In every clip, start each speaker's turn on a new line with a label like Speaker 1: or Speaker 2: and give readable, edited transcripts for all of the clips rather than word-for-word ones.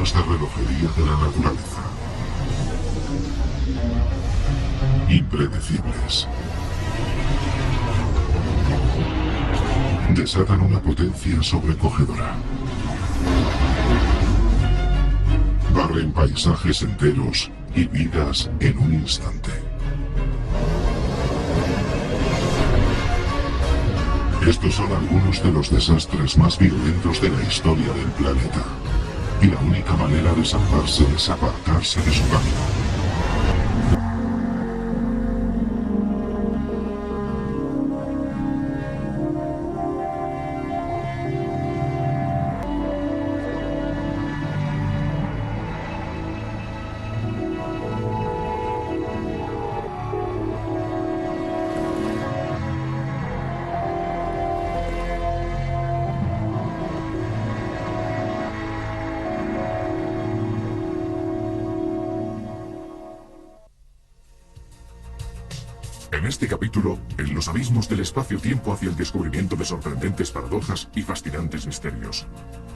Speaker 1: sistemas de relojería de la naturaleza. Impredecibles. Desatan una potencia sobrecogedora. Barren paisajes enteros y vidas en un instante. Estos son algunos de los desastres más violentos de la historia del planeta. Y la única manera de salvarse es apartarse de su camino.
Speaker 2: En este capítulo, en los abismos del espacio-tiempo hacia el descubrimiento de sorprendentes paradojas y fascinantes misterios.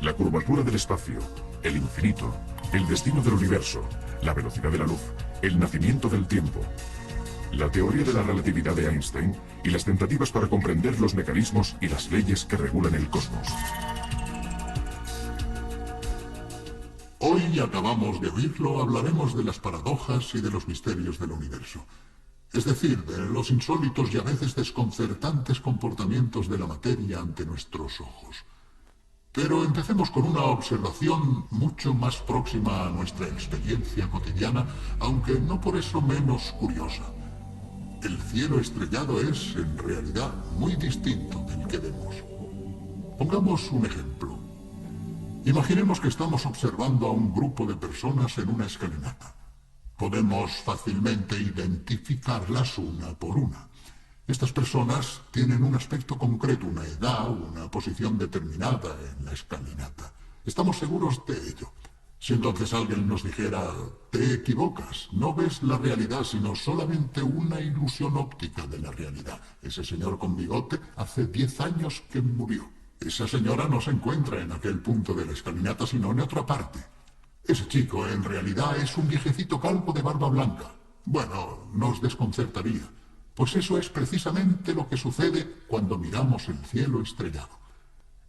Speaker 2: La curvatura del espacio, el infinito, el destino del universo, la velocidad de la luz, el nacimiento del tiempo, la teoría de la relatividad de Einstein y las tentativas para comprender los mecanismos y las leyes que regulan el cosmos.
Speaker 3: Hoy acabamos de oírlo, hablaremos de las paradojas y de los misterios del universo. Es decir, de los insólitos y a veces desconcertantes comportamientos de la materia ante nuestros ojos. Pero empecemos con una observación mucho más próxima a nuestra experiencia cotidiana, aunque no por eso menos curiosa. El cielo estrellado es, en realidad, muy distinto del que vemos. Pongamos un ejemplo. Imaginemos que estamos observando a un grupo de personas en una escalinata. Podemos fácilmente identificarlas una por una. Estas personas tienen un aspecto concreto, una edad, una posición determinada en la escalinata. Estamos seguros de ello. Si entonces alguien nos dijera, te equivocas, no ves la realidad, sino solamente una ilusión óptica de la realidad. Ese señor con bigote hace 10 años que murió. Esa señora no se encuentra en aquel punto de la escalinata, sino en otra parte. Ese chico en realidad es un viejecito calvo de barba blanca. Bueno, nos desconcertaría, pues eso es precisamente lo que sucede cuando miramos el cielo estrellado.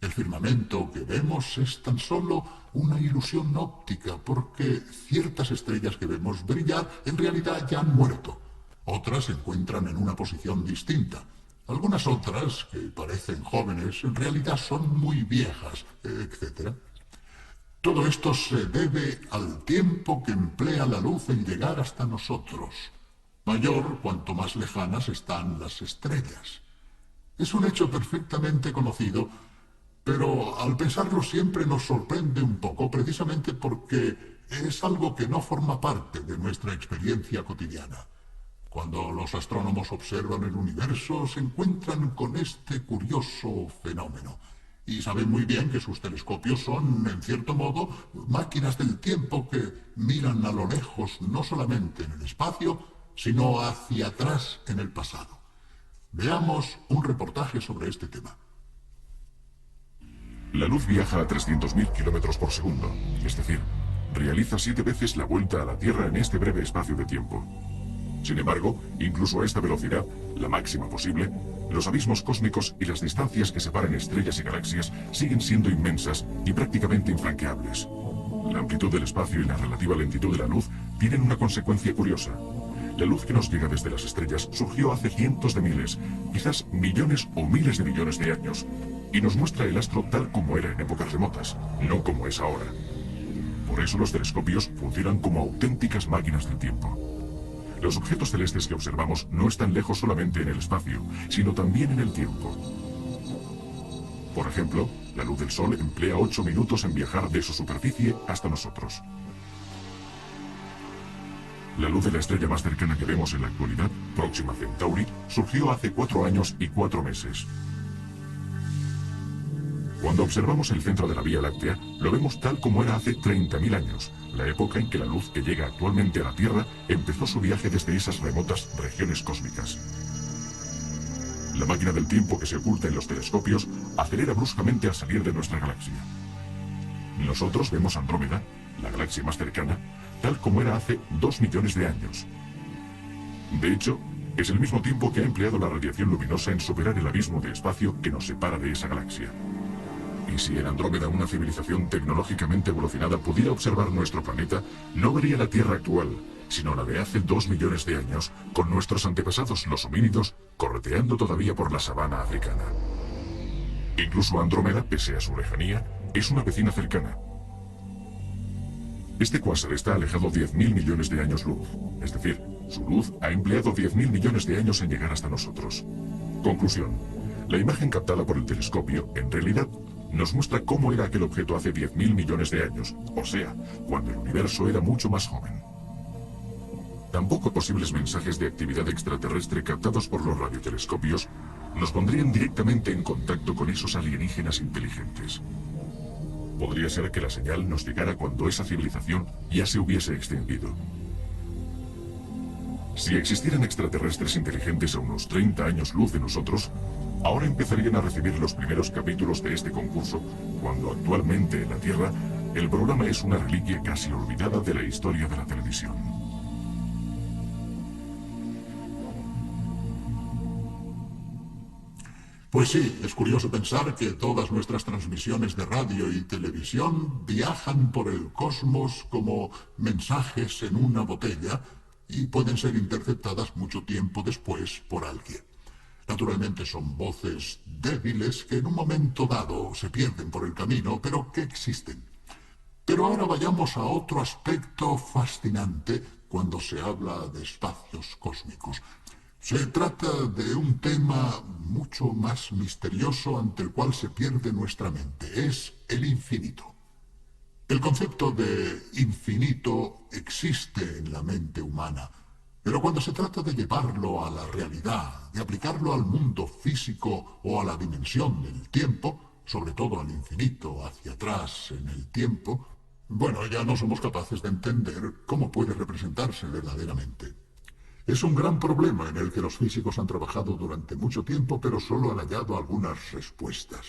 Speaker 3: El firmamento que vemos es tan solo una ilusión óptica, porque ciertas estrellas que vemos brillar en realidad ya han muerto. Otras se encuentran en una posición distinta. Algunas otras, que parecen jóvenes, en realidad son muy viejas, etc. Todo esto se debe al tiempo que emplea la luz en llegar hasta nosotros. Mayor cuanto más lejanas están las estrellas. Es un hecho perfectamente conocido, pero al pensarlo siempre nos sorprende un poco, precisamente porque es algo que no forma parte de nuestra experiencia cotidiana. Cuando los astrónomos observan el universo, se encuentran con este curioso fenómeno. Y saben muy bien que sus telescopios son, en cierto modo, máquinas del tiempo que miran a lo lejos, no solamente en el espacio, sino hacia atrás en el pasado. Veamos un reportaje sobre este tema.
Speaker 2: La luz viaja a 300.000 kilómetros por segundo, es decir, realiza 7 veces la vuelta a la Tierra en este breve espacio de tiempo. Sin embargo, incluso a esta velocidad, la máxima posible, los abismos cósmicos y las distancias que separan estrellas y galaxias siguen siendo inmensas y prácticamente infranqueables. La amplitud del espacio y la relativa lentitud de la luz tienen una consecuencia curiosa. La luz que nos llega desde las estrellas surgió hace cientos de miles, quizás millones o miles de millones de años, y nos muestra el astro tal como era en épocas remotas, no como es ahora. Por eso los telescopios funcionan como auténticas máquinas del tiempo. Los objetos celestes que observamos no están lejos solamente en el espacio, sino también en el tiempo. Por ejemplo, la luz del Sol emplea 8 minutos en viajar de su superficie hasta nosotros. La luz de la estrella más cercana que vemos en la actualidad, Próxima Centauri, surgió hace 4 años y 4 meses. Cuando observamos el centro de la Vía Láctea, lo vemos tal como era hace 30.000 años, la época en que la luz que llega actualmente a la Tierra empezó su viaje desde esas remotas regiones cósmicas. La máquina del tiempo que se oculta en los telescopios acelera bruscamente al salir de nuestra galaxia. Nosotros vemos Andrómeda, la galaxia más cercana, tal como era hace 2 millones de años. De hecho, es el mismo tiempo que ha empleado la radiación luminosa en superar el abismo de espacio que nos separa de esa galaxia. Y si en Andrómeda una civilización tecnológicamente evolucionada pudiera observar nuestro planeta, no vería la Tierra actual, sino la de hace 2 millones de años, con nuestros antepasados los homínidos correteando todavía por la sabana africana. Incluso Andrómeda, pese a su lejanía, es una vecina cercana. Este cuásar está alejado 10.000 millones de años luz, es decir, su luz ha empleado 10.000 millones de años en llegar hasta nosotros. Conclusión: la imagen captada por el telescopio, en realidad, nos muestra cómo era aquel objeto hace 10.000 millones de años, o sea, cuando el universo era mucho más joven. Tampoco posibles mensajes de actividad extraterrestre captados por los radiotelescopios nos pondrían directamente en contacto con esos alienígenas inteligentes. Podría ser que la señal nos llegara cuando esa civilización ya se hubiese extinguido. Si existieran extraterrestres inteligentes a unos 30 años luz de nosotros, ahora empezarían a recibir los primeros capítulos de este concurso, cuando actualmente en la Tierra el programa es una reliquia casi olvidada de la historia de la televisión.
Speaker 3: Pues sí, es curioso pensar que todas nuestras transmisiones de radio y televisión viajan por el cosmos como mensajes en una botella y pueden ser interceptadas mucho tiempo después por alguien. Naturalmente son voces débiles que en un momento dado se pierden por el camino, pero que existen. Pero ahora vayamos a otro aspecto fascinante cuando se habla de espacios cósmicos. Se trata de un tema mucho más misterioso ante el cual se pierde nuestra mente. Es el infinito. El concepto de infinito existe en la mente humana, pero cuando se trata de llevarlo a la realidad, de aplicarlo al mundo físico o a la dimensión del tiempo, sobre todo al infinito hacia atrás en el tiempo, bueno, ya no somos capaces de entender cómo puede representarse verdaderamente. Es un gran problema en el que los físicos han trabajado durante mucho tiempo, pero solo han hallado algunas respuestas.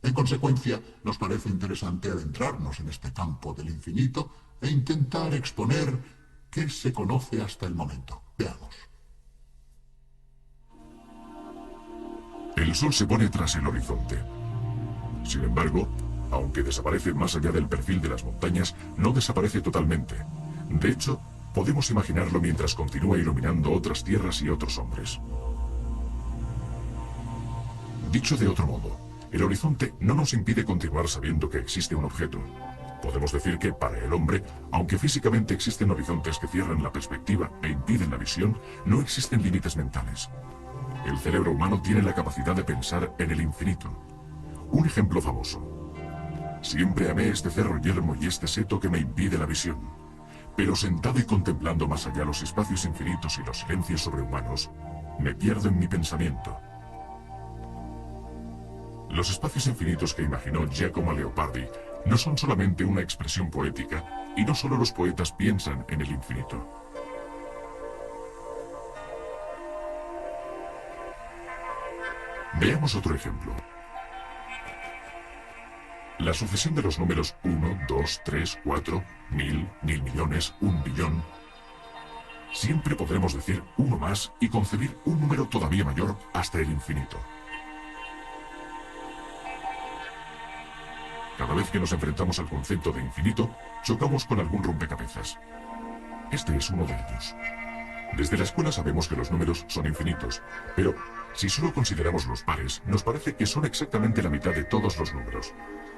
Speaker 3: En consecuencia, nos parece interesante adentrarnos en este campo del infinito e intentar exponer qué se conoce hasta el momento. Veamos.
Speaker 2: El Sol se pone tras el horizonte. Sin embargo, aunque desaparece más allá del perfil de las montañas, no desaparece totalmente. De hecho, podemos imaginarlo mientras continúa iluminando otras tierras y otros hombres. Dicho de otro modo, el horizonte no nos impide continuar sabiendo que existe un objeto. Podemos decir que para el hombre, aunque físicamente existen horizontes que cierran la perspectiva e impiden la visión, no existen límites mentales. El cerebro humano tiene la capacidad de pensar en el infinito. Un ejemplo famoso: siempre amé este cerro yermo y este seto que me impide la visión. Pero sentado y contemplando más allá los espacios infinitos y los silencios sobrehumanos, me pierdo en mi pensamiento. Los espacios infinitos que imaginó Giacomo Leopardi no son solamente una expresión poética, y no solo los poetas piensan en el infinito. Veamos otro ejemplo. La sucesión de los números 1, 2, 3, 4, 1000, 1000 millones, 1 billón. Siempre podremos decir uno más y concebir un número todavía mayor hasta el infinito. Cada vez que nos enfrentamos al concepto de infinito, chocamos con algún rompecabezas. Este es uno de ellos. Desde la escuela sabemos que los números son infinitos, pero si solo consideramos los pares, nos parece que son exactamente la mitad de todos los números.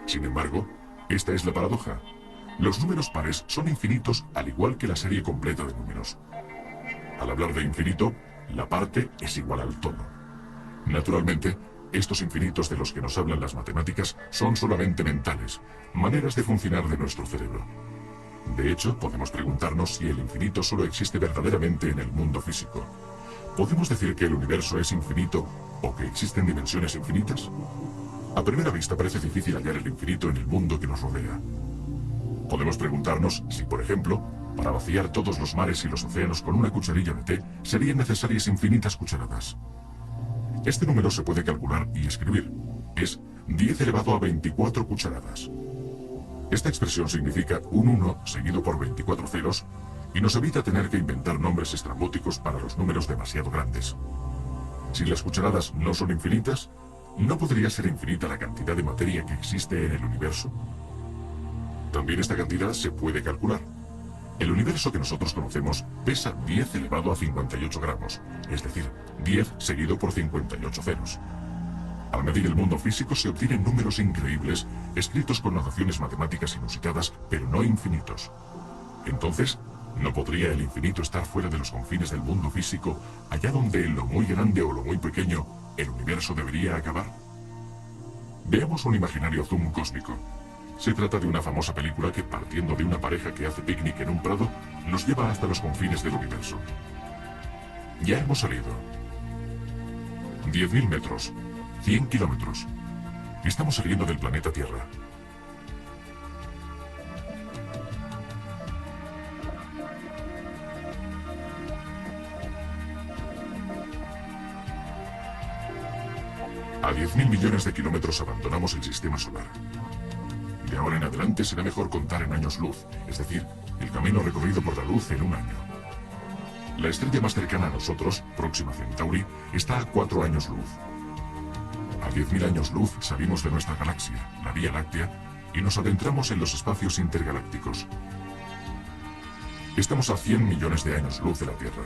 Speaker 2: Sin embargo, esta es la paradoja. Los números pares son infinitos al igual que la serie completa de números. Al hablar de infinito, la parte es igual al todo. Naturalmente, estos infinitos de los que nos hablan las matemáticas son solamente mentales, maneras de funcionar de nuestro cerebro. De hecho, podemos preguntarnos si el infinito solo existe verdaderamente en el mundo físico. ¿Podemos decir que el universo es infinito o que existen dimensiones infinitas? A primera vista parece difícil hallar el infinito en el mundo que nos rodea. Podemos preguntarnos si, por ejemplo, para vaciar todos los mares y los océanos con una cucharilla de té, serían necesarias infinitas cucharadas. Este número se puede calcular y escribir. Es 10 elevado a 24 cucharadas. Esta expresión significa un 1 seguido por 24 ceros y nos evita tener que inventar nombres estrambóticos para los números demasiado grandes. Si las cucharadas no son infinitas, ¿no podría ser infinita la cantidad de materia que existe en el universo? También esta cantidad se puede calcular. El universo que nosotros conocemos pesa 10 elevado a 58 gramos, es decir, 10 seguido por 58 ceros. Al medir el mundo físico se obtienen números increíbles, escritos con notaciones matemáticas inusitadas, pero no infinitos. Entonces, ¿no podría el infinito estar fuera de los confines del mundo físico, allá donde en lo muy grande o lo muy pequeño, el universo debería acabar? Veamos un imaginario zoom cósmico. Se trata de una famosa película que, partiendo de una pareja que hace picnic en un prado, nos lleva hasta los confines del universo. Ya hemos salido. 10.000 metros, 100 kilómetros. Estamos saliendo del planeta Tierra. A 10.000 millones de kilómetros abandonamos el sistema solar. De ahora en adelante será mejor contar en años luz, es decir, el camino recorrido por la luz en un año. La estrella más cercana a nosotros, Próxima Centauri, está a 4 años luz. A 10.000 años luz salimos de nuestra galaxia, la Vía Láctea, y nos adentramos en los espacios intergalácticos. Estamos a 100 millones de años luz de la Tierra.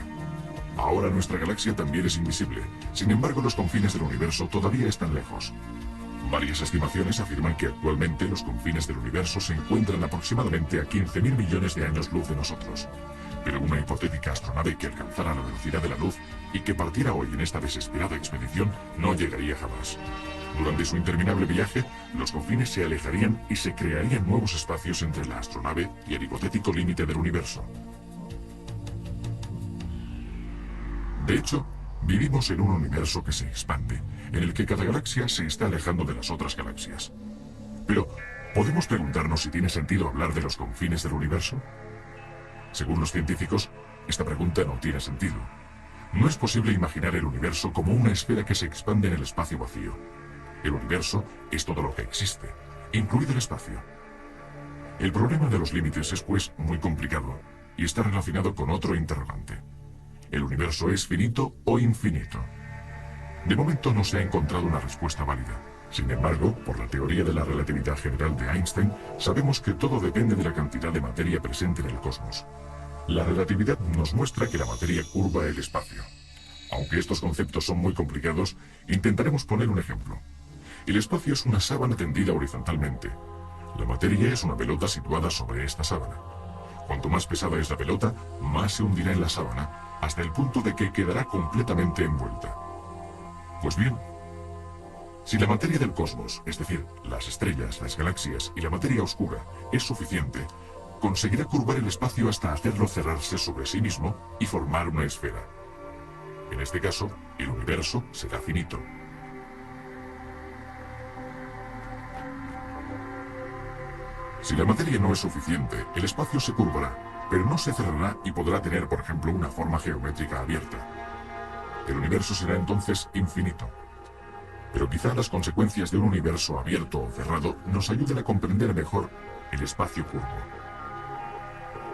Speaker 2: Ahora nuestra galaxia también es invisible, sin embargo los confines del universo todavía están lejos. Varias estimaciones afirman que actualmente los confines del universo se encuentran aproximadamente a 15.000 millones de años luz de nosotros. Pero una hipotética astronave que alcanzara la velocidad de la luz y que partiera hoy en esta desesperada expedición no llegaría jamás. Durante su interminable viaje, los confines se alejarían y se crearían nuevos espacios entre la astronave y el hipotético límite del universo. De hecho, vivimos en un universo que se expande, en el que cada galaxia se está alejando de las otras galaxias. Pero, ¿podemos preguntarnos si tiene sentido hablar de los confines del universo? Según los científicos, esta pregunta no tiene sentido. No es posible imaginar el universo como una esfera que se expande en el espacio vacío. El universo es todo lo que existe, incluido el espacio. El problema de los límites es, pues, muy complicado, y está relacionado con otro interrogante. ¿El universo es finito o infinito? De momento no se ha encontrado una respuesta válida. Sin embargo, por la teoría de la relatividad general de Einstein, sabemos que todo depende de la cantidad de materia presente en el cosmos. La relatividad nos muestra que la materia curva el espacio. Aunque estos conceptos son muy complicados, intentaremos poner un ejemplo. El espacio es una sábana tendida horizontalmente. La materia es una pelota situada sobre esta sábana. Cuanto más pesada es la pelota, más se hundirá en la sábana, hasta el punto de que quedará completamente envuelta. Pues bien, si la materia del cosmos, es decir, las estrellas, las galaxias y la materia oscura, es suficiente, conseguirá curvar el espacio hasta hacerlo cerrarse sobre sí mismo y formar una esfera. En este caso, el universo será finito. Si la materia no es suficiente, el espacio se curvará, pero no se cerrará y podrá tener, por ejemplo, una forma geométrica abierta. El universo será entonces infinito. Pero quizá las consecuencias de un universo abierto o cerrado nos ayuden a comprender mejor el espacio curvo.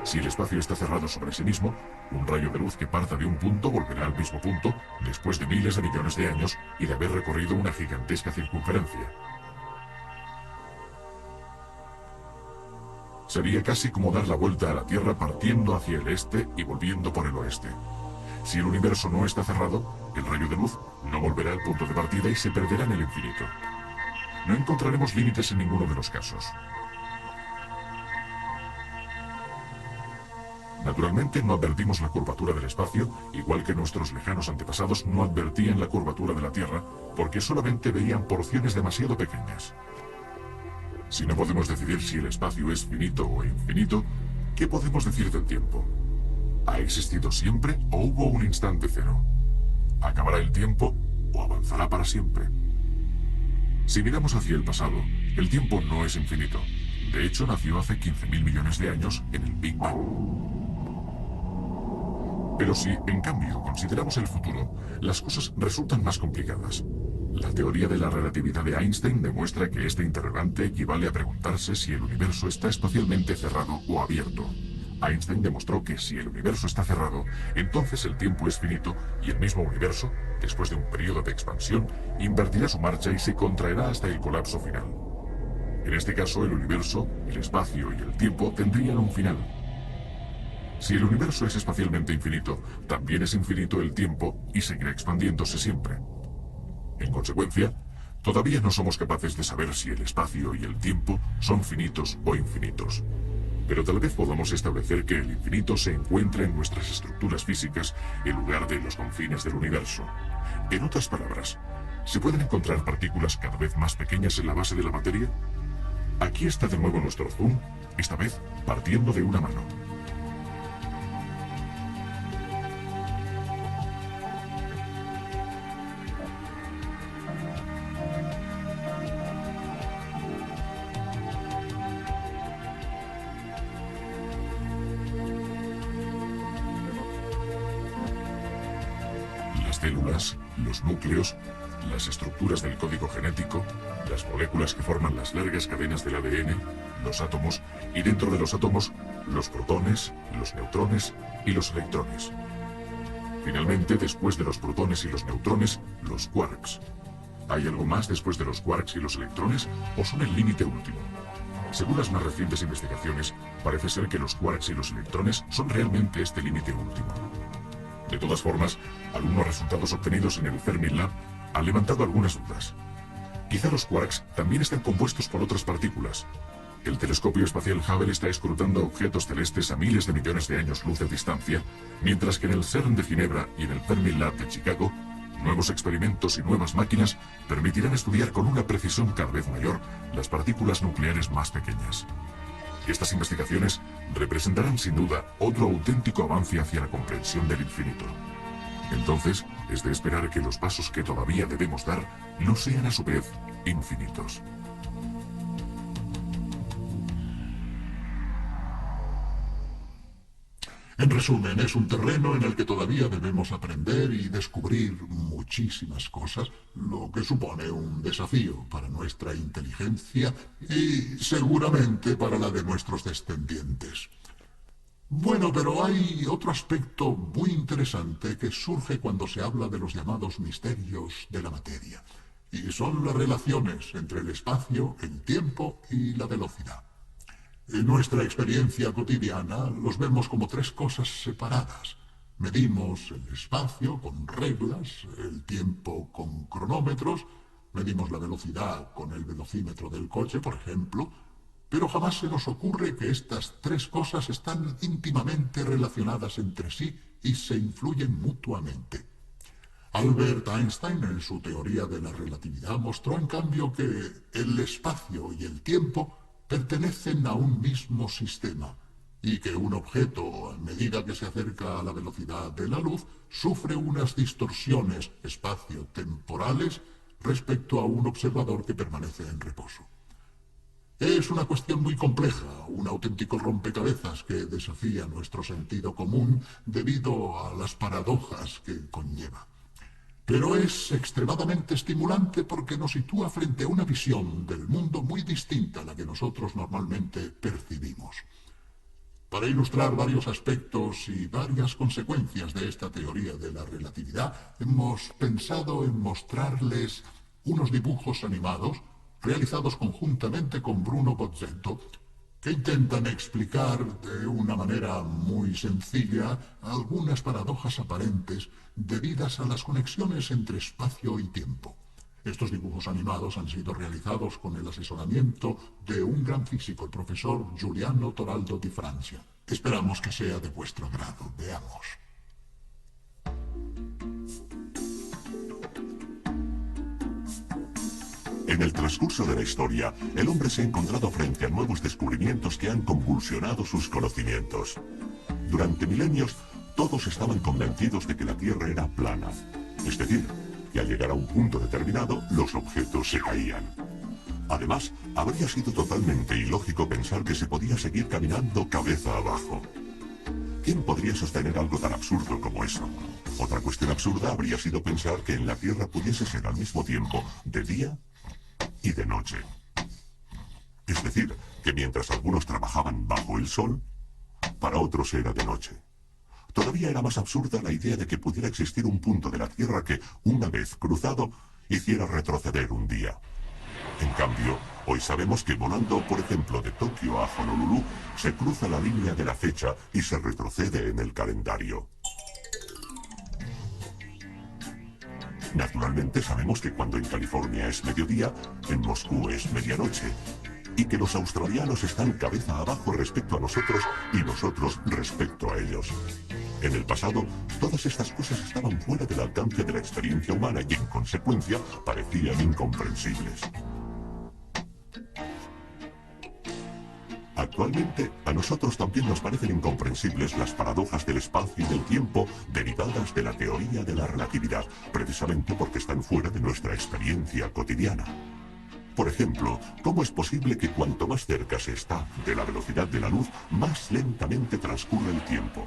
Speaker 2: Si el espacio está cerrado sobre sí mismo, un rayo de luz que parta de un punto volverá al mismo punto después de miles de millones de años y de haber recorrido una gigantesca circunferencia. Sería casi como dar la vuelta a la Tierra partiendo hacia el este y volviendo por el oeste. Si el universo no está cerrado, el rayo de luz no volverá al punto de partida y se perderá en el infinito. No encontraremos límites en ninguno de los casos. Naturalmente no advertimos la curvatura del espacio, igual que nuestros lejanos antepasados no advertían la curvatura de la Tierra, porque solamente veían porciones demasiado pequeñas. Si no podemos decidir si el espacio es finito o infinito, ¿qué podemos decir del tiempo? ¿Ha existido siempre o hubo un instante cero? ¿Acabará el tiempo o avanzará para siempre? Si miramos hacia el pasado, el tiempo no es infinito. De hecho, nació hace 15.000 millones de años en el Big Bang. Pero si, en cambio, consideramos el futuro, las cosas resultan más complicadas. La teoría de la relatividad de Einstein demuestra que este interrogante equivale a preguntarse si el universo está espacialmente cerrado o abierto. Einstein demostró que si el universo está cerrado, entonces el tiempo es finito y el mismo universo, después de un periodo de expansión, invertirá su marcha y se contraerá hasta el colapso final. En este caso, el universo, el espacio y el tiempo tendrían un final. Si el universo es espacialmente infinito, también es infinito el tiempo y seguirá expandiéndose siempre. En consecuencia, todavía no somos capaces de saber si el espacio y el tiempo son finitos o infinitos. Pero tal vez podamos establecer que el infinito se encuentra en nuestras estructuras físicas en lugar de en los confines del universo. En otras palabras, ¿se pueden encontrar partículas cada vez más pequeñas en la base de la materia? Aquí está de nuevo nuestro zoom, esta vez partiendo de una mano. Las células, los núcleos, las estructuras del código genético, las moléculas que forman las largas cadenas del ADN, los átomos, y dentro de los átomos, los protones, los neutrones y los electrones. Finalmente, después de los protones y los neutrones, los quarks. ¿Hay algo más después de los quarks y los electrones, o son el límite último? Según las más recientes investigaciones, parece ser que los quarks y los electrones son realmente este límite último. De todas formas, algunos resultados obtenidos en el Fermilab han levantado algunas dudas. Quizá los quarks también están compuestos por otras partículas. El telescopio espacial Hubble está escrutando objetos celestes a miles de millones de años luz de distancia, mientras que en el CERN de Ginebra y en el Fermilab de Chicago, nuevos experimentos y nuevas máquinas permitirán estudiar con una precisión cada vez mayor las partículas nucleares más pequeñas. Estas investigaciones representarán sin duda otro auténtico avance hacia la comprensión del infinito. Entonces, es de esperar que los pasos que todavía debemos dar no sean a su vez infinitos.
Speaker 3: En resumen, es un terreno en el que todavía debemos aprender y descubrir muchísimas cosas, lo que supone un desafío para nuestra inteligencia y seguramente para la de nuestros descendientes. Bueno, pero hay otro aspecto muy interesante que surge cuando se habla de los llamados misterios de la materia, y son las relaciones entre el espacio, el tiempo y la velocidad. En nuestra experiencia cotidiana los vemos como tres cosas separadas. Medimos el espacio con reglas, el tiempo con cronómetros, medimos la velocidad con el velocímetro del coche, por ejemplo, pero jamás se nos ocurre que estas tres cosas están íntimamente relacionadas entre sí y se influyen mutuamente. Albert Einstein, en su teoría de la relatividad, mostró en cambio que el espacio y el tiempo pertenecen a un mismo sistema y que un objeto, a medida que se acerca a la velocidad de la luz, sufre unas distorsiones espacio-temporales respecto a un observador que permanece en reposo. Es una cuestión muy compleja, un auténtico rompecabezas que desafía nuestro sentido común debido a las paradojas que conlleva. Pero es extremadamente estimulante porque nos sitúa frente a una visión del mundo muy distinta a la que nosotros normalmente percibimos. Para ilustrar varios aspectos y varias consecuencias de esta teoría de la relatividad, hemos pensado en mostrarles unos dibujos animados realizados conjuntamente con Bruno Bozzetto, que intentan explicar de una manera muy sencilla algunas paradojas aparentes debidas a las conexiones entre espacio y tiempo. Estos dibujos animados han sido realizados con el asesoramiento de un gran físico, el profesor Giuliano Toraldo di Francia. Esperamos que sea de vuestro agrado. Veamos.
Speaker 4: En el transcurso de la historia, el hombre se ha encontrado frente a nuevos descubrimientos que han convulsionado sus conocimientos. Durante milenios, todos estaban convencidos de que la Tierra era plana, es decir, que al llegar a un punto determinado, los objetos se caían. Además, habría sido totalmente ilógico pensar que se podía seguir caminando cabeza abajo. ¿Quién podría sostener algo tan absurdo como eso? Otra cuestión absurda habría sido pensar que en la Tierra pudiese ser al mismo tiempo de día y de noche. Es decir, que mientras algunos trabajaban bajo el sol, para otros era de noche. Todavía era más absurda la idea de que pudiera existir un punto de la Tierra que, una vez cruzado, hiciera retroceder un día. En cambio, hoy sabemos que volando, por ejemplo, de Tokio a Honolulu, se cruza la línea de la fecha y se retrocede en el calendario. Naturalmente sabemos que cuando en California es mediodía, en Moscú es medianoche, y que los australianos están cabeza abajo respecto a nosotros y nosotros respecto a ellos. En el pasado, todas estas cosas estaban fuera del alcance de la experiencia humana y, en consecuencia, parecían incomprensibles. Actualmente, a nosotros también nos parecen incomprensibles las paradojas del espacio y del tiempo derivadas de la teoría de la relatividad, precisamente porque están fuera de nuestra experiencia cotidiana. Por ejemplo, ¿cómo es posible que cuanto más cerca se está de la velocidad de la luz, más lentamente transcurre el tiempo?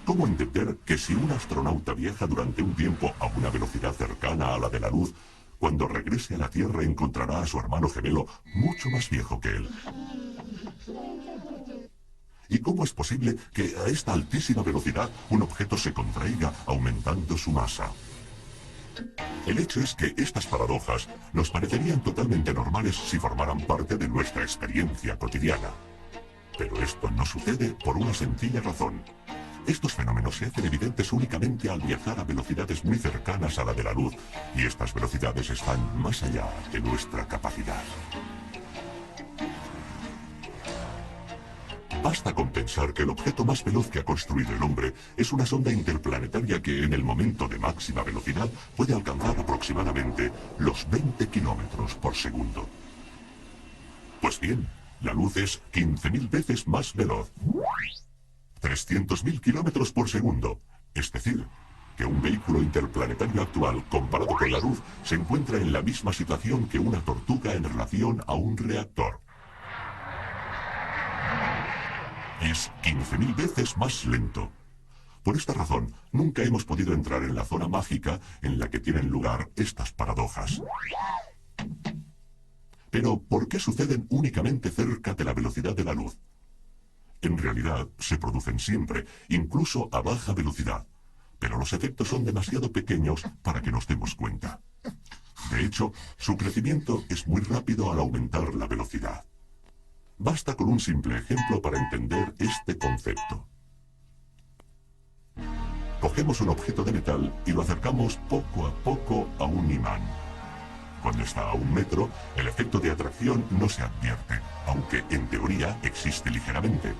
Speaker 4: ¿Cómo entender que si un astronauta viaja durante un tiempo a una velocidad cercana a la de la luz, cuando regrese a la Tierra encontrará a su hermano gemelo mucho más viejo que él? ¿Y cómo es posible que a esta altísima velocidad un objeto se contraiga aumentando su masa? El hecho es que estas paradojas nos parecerían totalmente normales si formaran parte de nuestra experiencia cotidiana. Pero esto no sucede por una sencilla razón. Estos fenómenos se hacen evidentes únicamente al viajar a velocidades muy cercanas a la de la luz, y estas velocidades están más allá de nuestra capacidad. Basta con pensar que el objeto más veloz que ha construido el hombre es una sonda interplanetaria que en el momento de máxima velocidad puede alcanzar aproximadamente los 20 kilómetros por segundo. Pues bien, la luz es 15.000 veces más veloz. 300.000 kilómetros por segundo, es decir, que un vehículo interplanetario actual comparado con la luz se encuentra en la misma situación que una tortuga en relación a un reactor. Es 15.000 veces más lento. Por esta razón, nunca hemos podido entrar en la zona mágica en la que tienen lugar estas paradojas. Pero, ¿por qué suceden únicamente cerca de la velocidad de la luz? En realidad, se producen siempre, incluso a baja velocidad, pero los efectos son demasiado pequeños para que nos demos cuenta. De hecho, su crecimiento es muy rápido al aumentar la velocidad. Basta con un simple ejemplo para entender este concepto. Cogemos un objeto de metal y lo acercamos poco a poco a un imán. Cuando está a 1 metro, el efecto de atracción no se advierte, aunque en teoría existe ligeramente.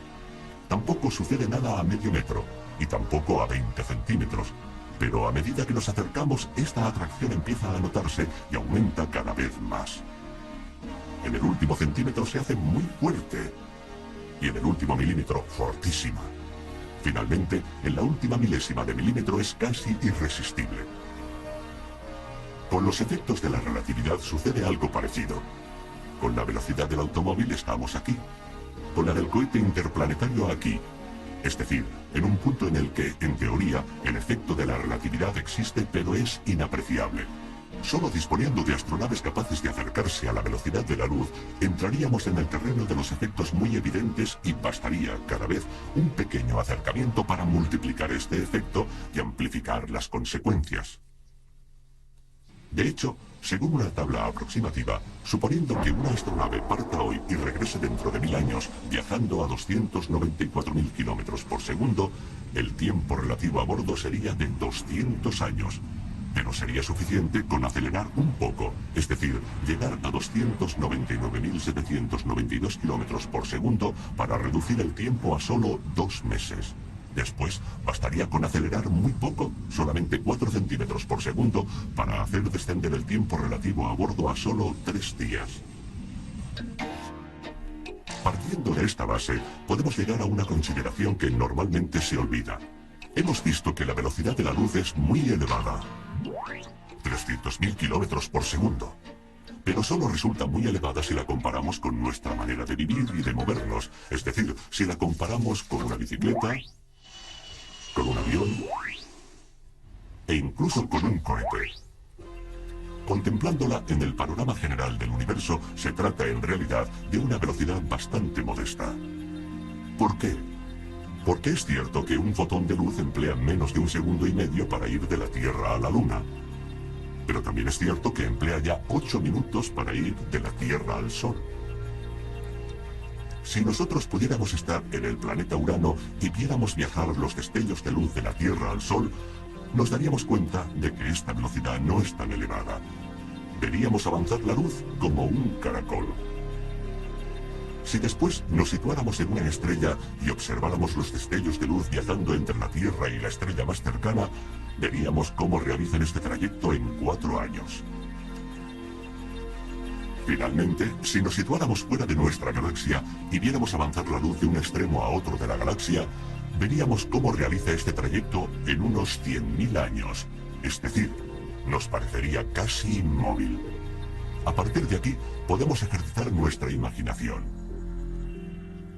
Speaker 4: Tampoco sucede nada a medio metro, y tampoco a 20 centímetros. Pero a medida que nos acercamos, esta atracción empieza a notarse y aumenta cada vez más. En el último centímetro se hace muy fuerte, y en el último milímetro, fortísima. Finalmente, en la última milésima de milímetro es casi irresistible. Con los efectos de la relatividad sucede algo parecido. Con la velocidad del automóvil estamos aquí, con la del cohete interplanetario aquí. Es decir, en un punto en el que, en teoría, el efecto de la relatividad existe pero es inapreciable. Solo disponiendo de astronaves capaces de acercarse a la velocidad de la luz, entraríamos en el terreno de los efectos muy evidentes y bastaría cada vez un pequeño acercamiento para multiplicar este efecto y amplificar las consecuencias. De hecho, según una tabla aproximativa, suponiendo que una astronave parta hoy y regrese dentro de 1000 años, viajando a 294.000 kilómetros por segundo, el tiempo relativo a bordo sería de 200 años. Pero sería suficiente con acelerar un poco, es decir, llegar a 299.792 kilómetros por segundo para reducir el tiempo a solo 2 meses. Después, bastaría con acelerar muy poco, solamente 4 centímetros por segundo, para hacer descender el tiempo relativo a bordo a solo 3 días. Partiendo de esta base, podemos llegar a una consideración que normalmente se olvida. Hemos visto que la velocidad de la luz es muy elevada, 300.000 kilómetros por segundo. Pero solo resulta muy elevada si la comparamos con nuestra manera de vivir y de movernos, es decir, si la comparamos con una bicicleta, con un avión e incluso con un cohete. Contemplándola en el panorama general del universo, se trata en realidad de una velocidad bastante modesta. ¿Por qué? Porque es cierto que un fotón de luz emplea menos de 1,5 segundos para ir de la Tierra a la Luna. Pero también es cierto que emplea ya 8 minutos para ir de la Tierra al Sol. Si nosotros pudiéramos estar en el planeta Urano y viéramos viajar los destellos de luz de la Tierra al Sol, nos daríamos cuenta de que esta velocidad no es tan elevada. Veríamos avanzar la luz como un caracol. Si después nos situáramos en una estrella y observáramos los destellos de luz viajando entre la Tierra y la estrella más cercana, veríamos cómo realizan este trayecto en 4 años. Finalmente, si nos situáramos fuera de nuestra galaxia y viéramos avanzar la luz de un extremo a otro de la galaxia, veríamos cómo realiza este trayecto en unos 100.000 años. Es decir, nos parecería casi inmóvil. A partir de aquí, podemos ejercitar nuestra imaginación.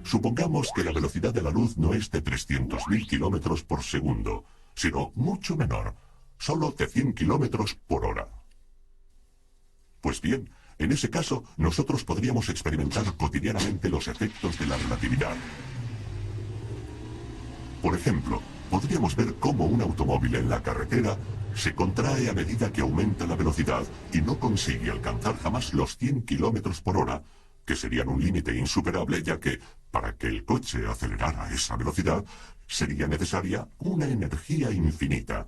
Speaker 4: Supongamos que la velocidad de la luz no es de 300.000 kilómetros por segundo, sino mucho menor, solo de 100 kilómetros por hora. Pues bien, en ese caso, nosotros podríamos experimentar cotidianamente los efectos de la relatividad. Por ejemplo, podríamos ver cómo un automóvil en la carretera se contrae a medida que aumenta la velocidad y no consigue alcanzar jamás los 100 kilómetros por hora, que serían un límite insuperable, ya que, para que el coche acelerara a esa velocidad, sería necesaria una energía infinita.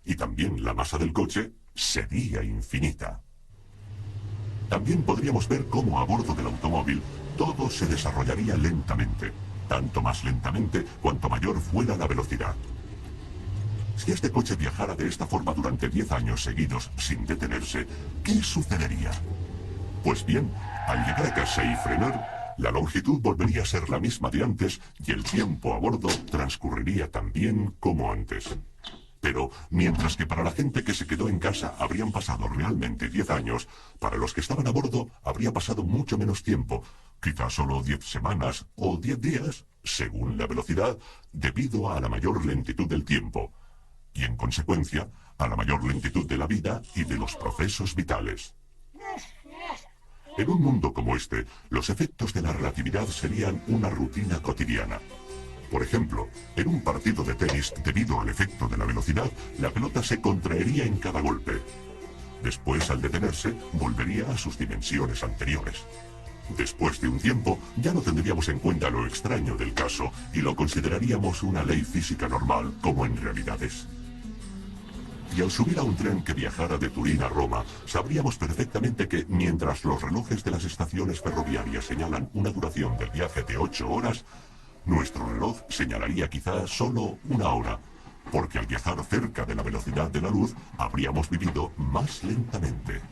Speaker 4: Y también la masa del coche sería infinita. También podríamos ver cómo a bordo del automóvil todo se desarrollaría lentamente, tanto más lentamente cuanto mayor fuera la velocidad. Si este coche viajara de esta forma durante 10 años seguidos sin detenerse, ¿qué sucedería? Pues bien, al llegar a casa y frenar, la longitud volvería a ser la misma de antes y el tiempo a bordo transcurriría tan bien como antes. Pero, mientras que para la gente que se quedó en casa habrían pasado realmente 10 años, para los que estaban a bordo habría pasado mucho menos tiempo, quizás solo 10 semanas o 10 días, según la velocidad, debido a la mayor lentitud del tiempo, y en consecuencia, a la mayor lentitud de la vida y de los procesos vitales. En un mundo como este, los efectos de la relatividad serían una rutina cotidiana. Por ejemplo, en un partido de tenis, debido al efecto de la velocidad, la pelota se contraería en cada golpe. Después, al detenerse, volvería a sus dimensiones anteriores. Después de un tiempo, ya no tendríamos en cuenta lo extraño del caso y lo consideraríamos una ley física normal, como en realidad es. Y al subir a un tren que viajara de Turín a Roma, sabríamos perfectamente que, mientras los relojes de las estaciones ferroviarias señalan una duración del viaje de 8 horas, nuestro reloj señalaría quizás solo 1 hora, porque al viajar cerca de la velocidad de la luz, habríamos vivido más lentamente.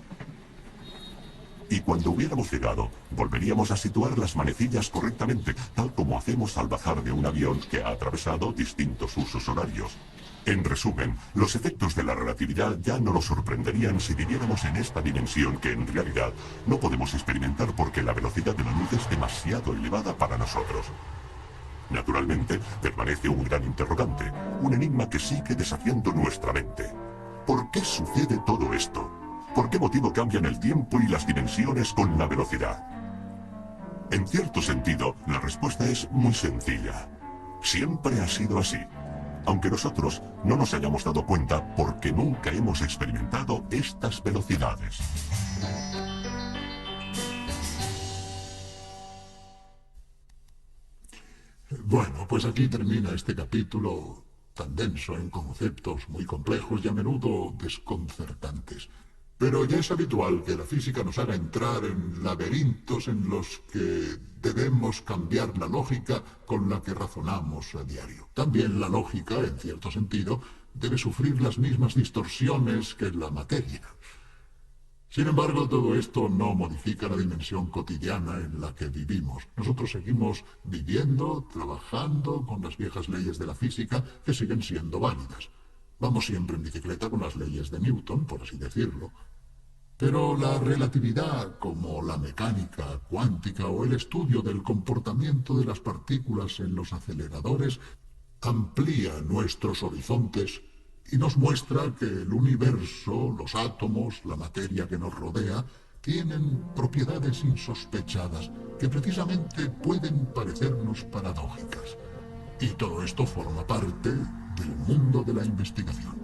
Speaker 4: Y cuando hubiéramos llegado, volveríamos a situar las manecillas correctamente, tal como hacemos al bajar de un avión que ha atravesado distintos usos horarios. En resumen, los efectos de la relatividad ya no nos sorprenderían si viviéramos en esta dimensión que en realidad no podemos experimentar porque la velocidad de la luz es demasiado elevada para nosotros. Naturalmente, permanece un gran interrogante, un enigma que sigue desafiando nuestra mente. ¿Por qué sucede todo esto? ¿Por qué motivo cambian el tiempo y las dimensiones con la velocidad? En cierto sentido, la respuesta es muy sencilla. Siempre ha sido así, aunque nosotros no nos hayamos dado cuenta porque nunca hemos experimentado estas velocidades.
Speaker 3: Bueno, pues aquí termina este capítulo tan denso en conceptos muy complejos y a menudo desconcertantes. Pero ya es habitual que la física nos haga entrar en laberintos en los que debemos cambiar la lógica con la que razonamos a diario. También la lógica, en cierto sentido, debe sufrir las mismas distorsiones que la materia. Sin embargo, todo esto no modifica la dimensión cotidiana en la que vivimos. Nosotros seguimos viviendo, trabajando con las viejas leyes de la física que siguen siendo válidas. Vamos siempre en bicicleta con las leyes de Newton, por así decirlo. Pero la relatividad, como la mecánica cuántica o el estudio del comportamiento de las partículas en los aceleradores, amplía nuestros horizontes y nos muestra que el universo, los átomos, la materia que nos rodea, tienen propiedades insospechadas que precisamente pueden parecernos paradójicas. Y todo esto forma parte del mundo de la investigación.